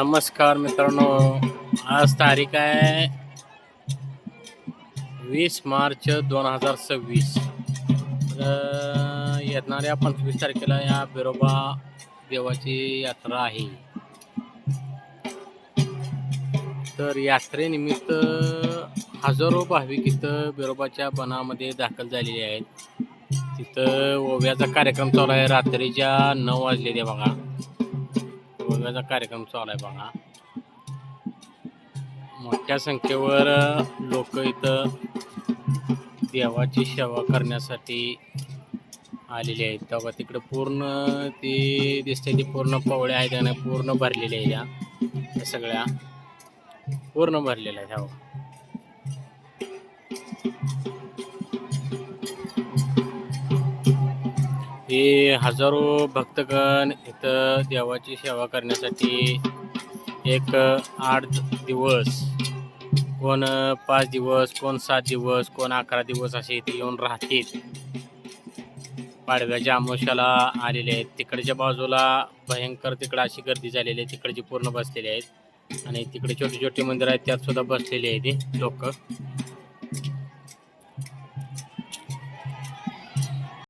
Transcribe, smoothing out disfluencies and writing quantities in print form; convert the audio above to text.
नमस्कार मित्रांनो, आज तारीख आहे 20 मार्च 2026. येणाऱ्या 25 तारखेला या बिरोबा देवाची यात्रा आहे. तर यात्रेनिमित्त हजारो भाविक इथं बिरोबाच्या बनामध्ये दाखल झालेले आहेत. तिथं ओव्याचा कार्यक्रम चालू आहे. रात्रीच्या 9 वाजलेले बघा. ओव्याचा कार्यक्रम चालू आहे बघा. मोठ्या संख्येवर लोक इथं देवाची सेवा करण्यासाठी आलेले आहेत. तेव्हा तिकडे पूर्ण ती दिसते, ती पूर्ण पवळ्या आहेत आणि पूर्ण भरलेल्या आहेत. त्या सगळ्या पूर्ण भरलेल्या आहेत. हे हजारो भक्तगण इथं देवाची सेवा करण्यासाठी एक 8 दिवस, कोण 5 दिवस, कोण 7 दिवस, कोण 11 दिवस असे इथे येऊन राहतील. पाडव्याच्या अमावस्याला आलेले आहेत. तिकडच्या बाजूला भयंकर तिकडं अशी गर्दी झालेली आहे. तिकडची पूर्ण बसलेली आहेत आणि तिकडे छोटी छोटी मंदिरं आहेत, त्यात सुद्धा बसलेले आहेत लोक.